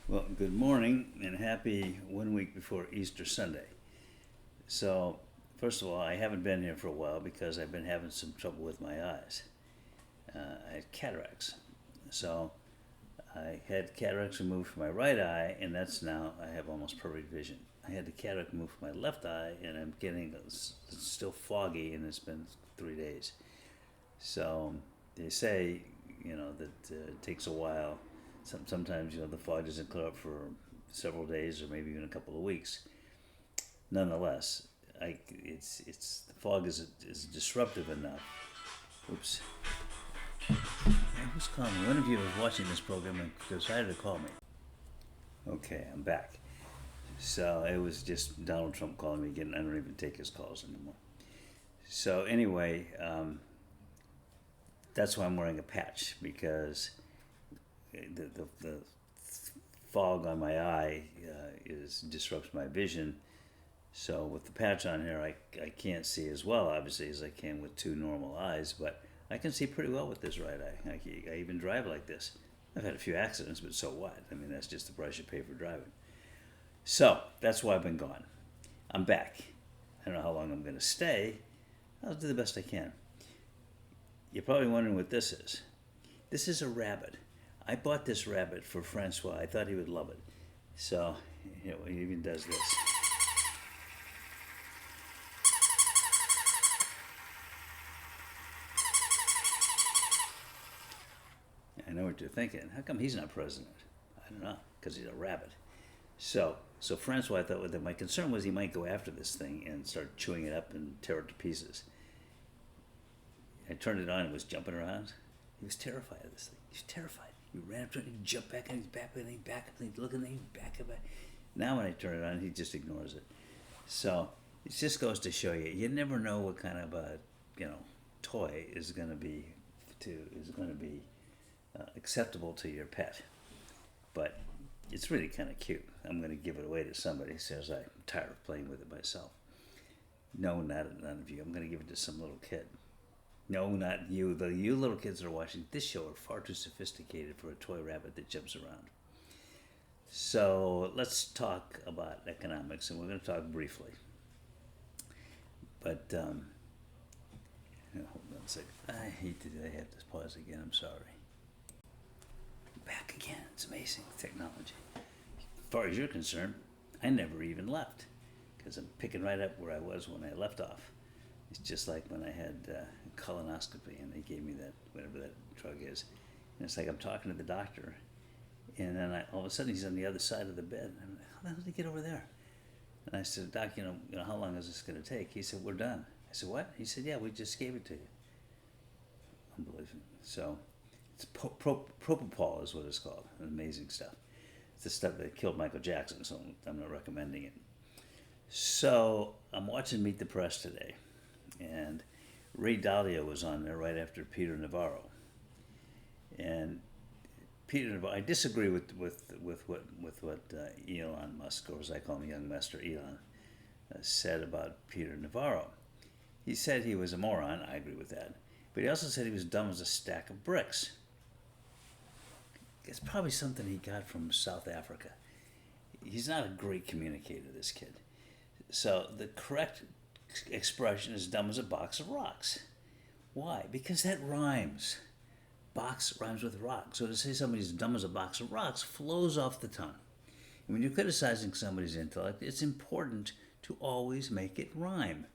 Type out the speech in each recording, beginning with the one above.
Well, good morning and happy 1 week before Easter Sunday. So, first of all, I haven't been here for a while because I've been having some trouble with my eyes. I had cataracts. So, I had cataracts removed from my right eye, and that's now, I have almost perfect vision. I had the cataract removed from my left eye, and I'm getting, it's still foggy, and it's been 3 days. So, they say, that it takes a while. Sometimes, the fog doesn't clear up for several days or maybe even a couple of weeks. Nonetheless, it's the fog is disruptive enough. Oops. Hey, who's calling me? One of you is watching this program and decided to call me. Okay, I'm back. So it was just Donald Trump calling me again. I don't even take his calls anymore. So anyway, that's why I'm wearing a patch, because the fog on my eye disrupts my vision. So with the patch on here, I can't see as well, obviously, as I can with two normal eyes, but I can see pretty well with this right eye. I even drive like this. I've had a few accidents, but so what? I mean, that's just the price you pay for driving. So that's why I've been gone. I'm back. I don't know how long I'm going to stay. I'll do the best I can. You're probably wondering what this is. This is a rabbit. I bought this rabbit for Francois. I thought he would love it. So, he even does this. I know what you're thinking. How come he's not president? I don't know, because he's a rabbit. So Francois thought that my concern was he might go after this thing and start chewing it up and tear it to pieces. I turned it on and it was jumping around. He was terrified of this thing. He was terrified. He ran up to it and he jumped back and he's back and he's back and he's looking and he's back and back. Now when I turn it on, he just ignores it. So it just goes to show you never know what kind of a toy is going to be acceptable to your pet. But it's really kind of cute. I'm going to give it away to somebody who says I'm tired of playing with it myself. No, none of you. I'm going to give it to some little kid. No, not you. You little kids that are watching this show are far too sophisticated for a toy rabbit that jumps around. So let's talk about economics, and we're going to talk briefly. But, hold on a second. I hate that I have to pause again. I'm sorry. Back again. It's amazing technology. As far as you're concerned, I never even left, because I'm picking right up where I was when I left off. It's just like when I had a colonoscopy and they gave me that, whatever that drug is. And it's like I'm talking to the doctor, and then all of a sudden he's on the other side of the bed. And I'm like, how the hell did he get over there? And I said, Doc, how long is this going to take? He said, we're done. I said, what? He said, yeah, we just gave it to you. Unbelievable. So it's propofol is what it's called. Amazing stuff. It's the stuff that killed Michael Jackson, so I'm not recommending it. So I'm watching Meet the Press today, and Ray Dalio was on there right after Peter Navarro. And Peter Navarro, I disagree with what Elon Musk, or as I call him, young master Elon, said about Peter Navarro. He said he was a moron. I agree with that. But he also said he was dumb as a stack of bricks. It's probably something he got from South Africa. He's not a great communicator, this kid. So the correct expression is dumb as a box of rocks. Why? Because that rhymes. Box rhymes with rock. So to say somebody's dumb as a box of rocks flows off the tongue. And when you're criticizing somebody's intellect, it's important to always make it rhyme.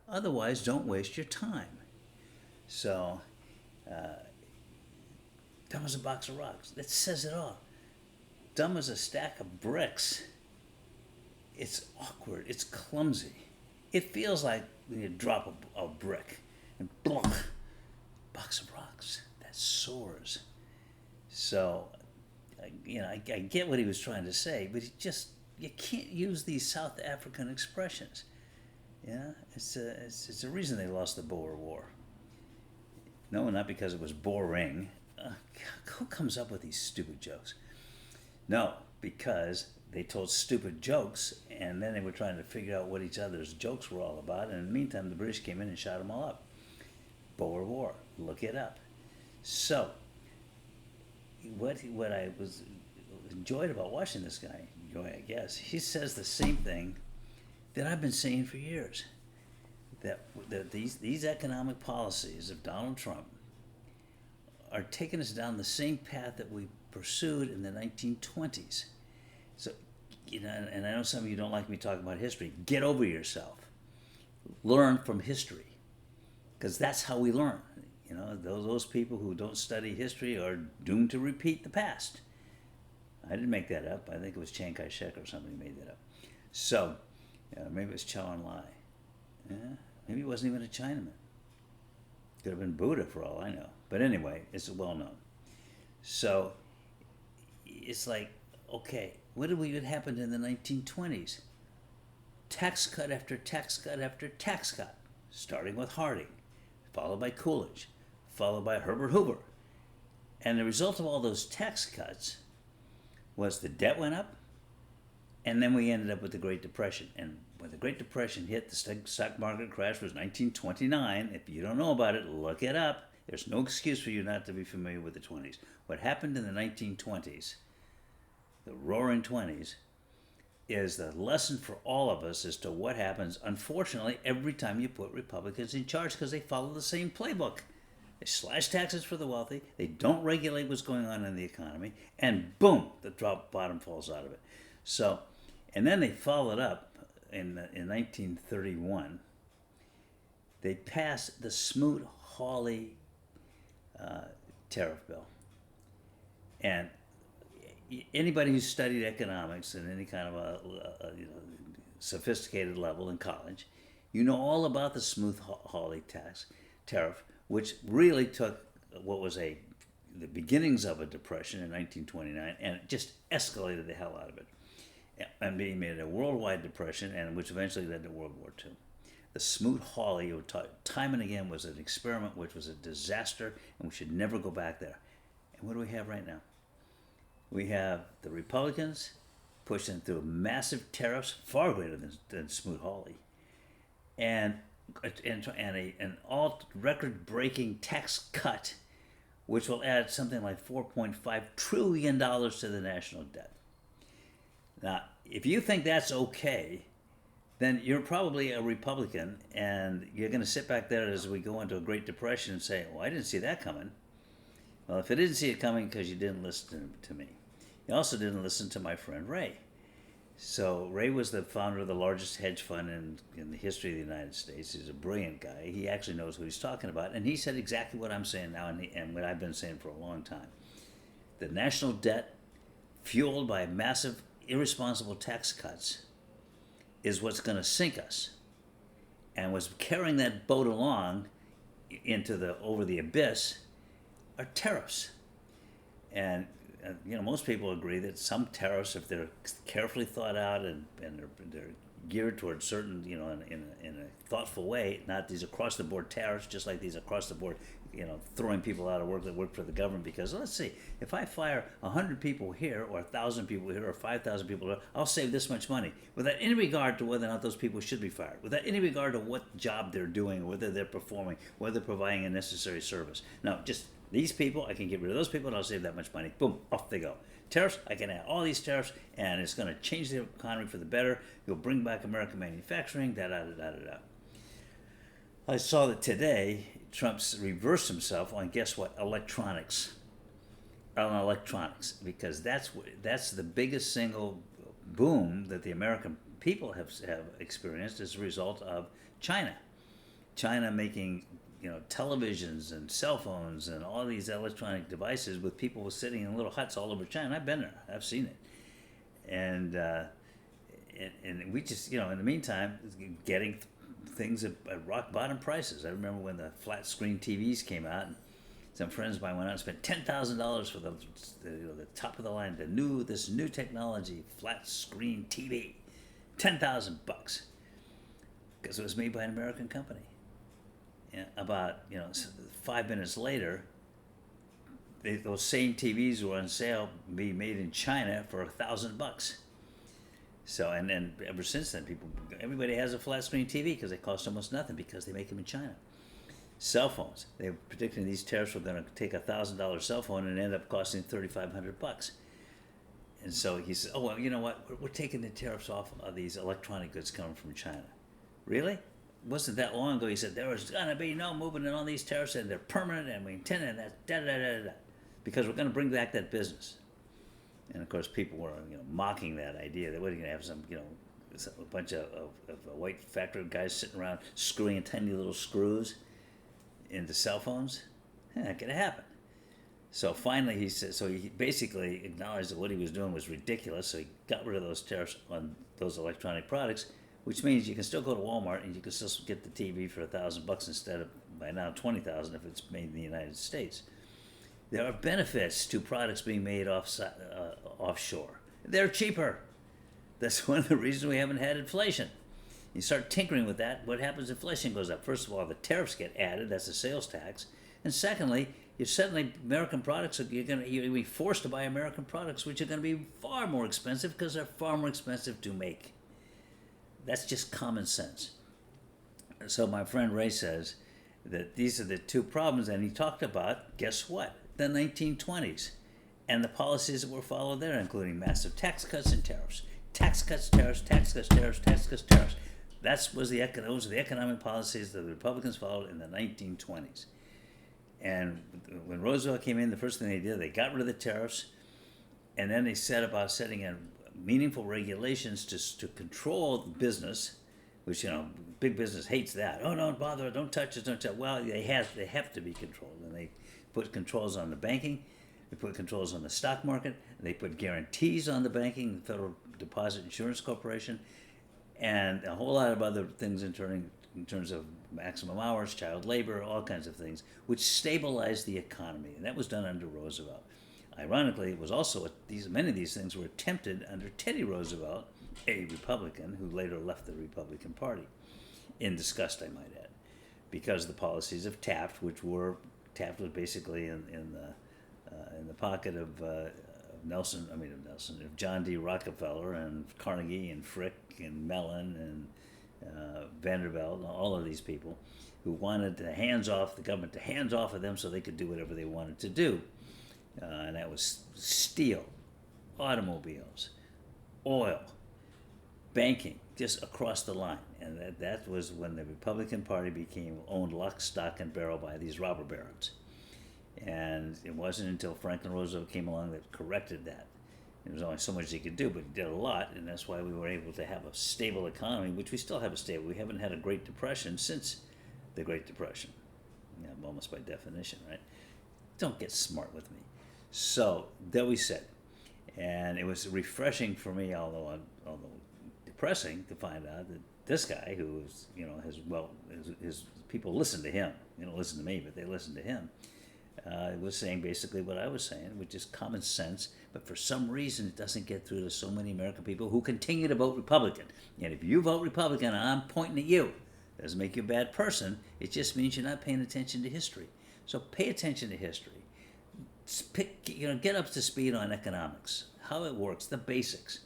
Otherwise, don't waste your time. So, dumb as a box of rocks. That says it all. Dumb as a stack of bricks. It's awkward. It's clumsy. It feels like when you drop a brick and blunk, box of rocks. That soars. So, I get what he was trying to say, but you can't use these South African expressions. It's a reason they lost the Boer War. No, not because it was boring. Who comes up with these stupid jokes? No, because they told stupid jokes, and then they were trying to figure out what each other's jokes were all about, and in the meantime, the British came in and shot them all up. Boer War. Look it up. So, what I was enjoyed about watching this guy, I guess, he says the same thing that I've been saying for years. That these economic policies of Donald Trump are taking us down the same path that we pursued in the 1920s. So, and I know some of you don't like me talking about history. Get over yourself. Learn from history, because that's how we learn. Those people who don't study history are doomed to repeat the past. I didn't make that up. I think it was Chiang Kai-shek or somebody who made that up. So, maybe it was Chow En-lai. Maybe he wasn't even a Chinaman. Could have been Buddha for all I know. But anyway, it's well known. So, it's like, okay, what happened in the 1920s? Tax cut after tax cut after tax cut, starting with Harding, followed by Coolidge, followed by Herbert Hoover. And the result of all those tax cuts was the debt went up, and then we ended up with the Great Depression. And when the Great Depression hit, the stock market crash was 1929. If you don't know about it, look it up. There's no excuse for you not to be familiar with the 20s. What happened in the 1920s, the roaring 20s, is the lesson for all of us as to what happens, unfortunately, every time you put Republicans in charge, because they follow the same playbook. They slash taxes for the wealthy, they don't regulate what's going on in the economy, and boom, the bottom falls out of it. So, and then they followed up in 1931. They passed the Smoot-Hawley tariff bill. And anybody who's studied economics at any kind of a sophisticated level in college, you know all about the Smoot-Hawley tariff, which really took what was the beginnings of a depression in 1929 and it just escalated the hell out of it, and made it a worldwide depression, and which eventually led to World War II. The Smoot-Hawley, time and again, was an experiment which was a disaster, and we should never go back there. And what do we have right now? We have the Republicans pushing through massive tariffs, far greater than Smoot-Hawley, and an all record-breaking tax cut, which will add something like $4.5 trillion to the national debt. Now, if you think that's okay, then you're probably a Republican, and you're going to sit back there as we go into a Great Depression and say, well, I didn't see that coming. Well, if you didn't see it coming because you didn't listen to me. You also didn't listen to my friend Ray. So Ray was the founder of the largest hedge fund in the history of the United States. He's a brilliant guy. He actually knows what he's talking about. And he said exactly what I'm saying now and what I've been saying for a long time. The national debt, fueled by massive, irresponsible tax cuts, is what's going to sink us. And what's carrying that boat along over the abyss are tariffs. And most people agree that some tariffs, if they're carefully thought out and they're geared towards certain, in a thoughtful way, not these across-the-board tariffs, just like these across-the-board, throwing people out of work that work for the government. Because let's see, if I fire 100 people here, or 1,000 people here, or 5,000 people here, I'll save this much money, without any regard to whether or not those people should be fired, without any regard to what job they're doing, or whether they're performing, whether they're providing a necessary service. No, just these people, I can get rid of those people and I'll save that much money. Boom, off they go. Tariffs, I can add all these tariffs and it's going to change the economy for the better. You'll bring back American manufacturing, da-da-da-da-da-da. I saw that today Trump's reversed himself on, guess what, electronics. On electronics, because that's the biggest single boom that the American people have experienced as a result of China. China making televisions and cell phones and all these electronic devices with people sitting in little huts all over China. I've been there. I've seen it. And we just, in the meantime, getting things at rock bottom prices. I remember when the flat screen TVs came out, and some friends of mine went out and spent $10,000 for the top of the line, this new technology, flat screen TV, $10,000 because it was made by an American company. About 5 minutes later, those same TVs were on sale, being made in China for $1,000. So, and then ever since then, everybody has a flat screen TV because they cost almost nothing because they make them in China. Cell phones, they were predicting these tariffs were going to take $1,000 cell phone and end up costing $3,500. And so he said, oh, well, you know what? We're taking the tariffs off of these electronic goods coming from China. Really? It wasn't that long ago he said there was going to be no movement in all these tariffs and they're permanent and we intend and that da-da-da-da-da. Because we're going to bring back that business. And of course people were mocking that idea that we're going to have some, a bunch of white factory guys sitting around screwing tiny little screws into cell phones. Not going to happen. So finally he said, so he basically acknowledged that what he was doing was ridiculous, so he got rid of those tariffs on those electronic products, which means you can still go to Walmart and you can still get the TV for $1,000 instead of, by now, $20,000 if it's made in the United States. There are benefits to products being made offshore. They're cheaper. That's one of the reasons we haven't had inflation. You start tinkering with that, what happens? Inflation goes up. First of all, the tariffs get added, that's a sales tax. And secondly, you're suddenly American products, you're going to be forced to buy American products, which are going to be far more expensive because they're far more expensive to make. That's just common sense. So my friend Ray says that these are the two problems, and he talked about, guess what? The 1920s and the policies that were followed there, including massive tax cuts and tariffs. Tax cuts, tariffs, tax cuts, tariffs, tax cuts, tariffs. Those were the economic policies that the Republicans followed in the 1920s. And when Roosevelt came in, the first thing they did, they got rid of the tariffs, and then they set about setting in meaningful regulations to control the business, which, big business hates that. Oh, don't bother, don't touch it, don't touch it. Well, they have to be controlled, and they put controls on the banking, they put controls on the stock market, they put guarantees on the banking, the Federal Deposit Insurance Corporation, and a whole lot of other things in terms of maximum hours, child labor, all kinds of things, which stabilized the economy. And that was done under Roosevelt. Ironically, it was also many of these things were attempted under Teddy Roosevelt, a Republican who later left the Republican Party, in disgust, I might add, because of the policies of Taft, Taft was basically in the pocket of John D. Rockefeller and Carnegie and Frick and Mellon and Vanderbilt, all of these people who wanted the government to hands off of them so they could do whatever they wanted to do. And that was steel, automobiles, oil, banking, just across the line. And that was when the Republican Party became owned lock, stock, and barrel by these robber barons. And it wasn't until Franklin Roosevelt came along that corrected that. There was only so much he could do, but he did a lot, and that's why we were able to have a stable economy, which we still have a stable. We haven't had a Great Depression since the Great Depression, almost by definition, right? Don't get smart with me. So there we sit, and it was refreshing for me, although depressing, to find out that this guy, who is, his people listen to him. They don't listen to me, but they listen to him. Was saying basically what I was saying, which is common sense, but for some reason it doesn't get through to so many American people who continue to vote Republican. And if you vote Republican, I'm pointing at you. It doesn't make you a bad person. It just means you're not paying attention to history. So pay attention to history. Get up to speed on economics, how it works, the basics,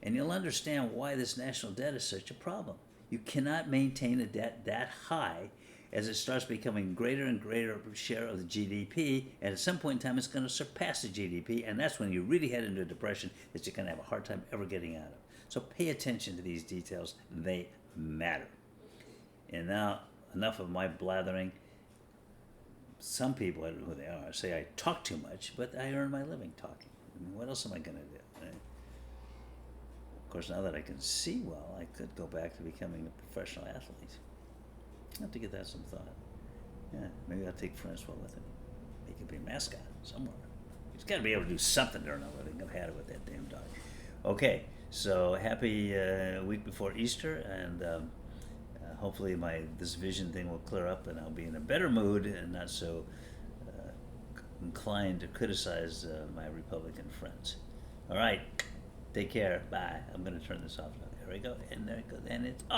and you'll understand why this national debt is such a problem. You cannot maintain a debt that high as it starts becoming greater and greater share of the GDP, and at some point in time it's going to surpass the GDP, and that's when you really head into a depression that you're going to have a hard time ever getting out of. So pay attention to these details. They matter. And now, enough of my blathering. Some people, I don't know who they are, say I talk too much, but I earn my living talking. What else am I going to do? Right? Of course, now that I can see well, I could go back to becoming a professional athlete. I have to give that some thought. Yeah, maybe I'll take Francois with me. He could be a mascot somewhere. He's got to be able to do something to earn a living. I've had it with that damn dog. Okay, so happy week before Easter, and hopefully this vision thing will clear up, and I'll be in a better mood and not so inclined to criticize my Republican friends. All right, take care. Bye. I'm going to turn this off now. There we go, and there it goes, and it's off.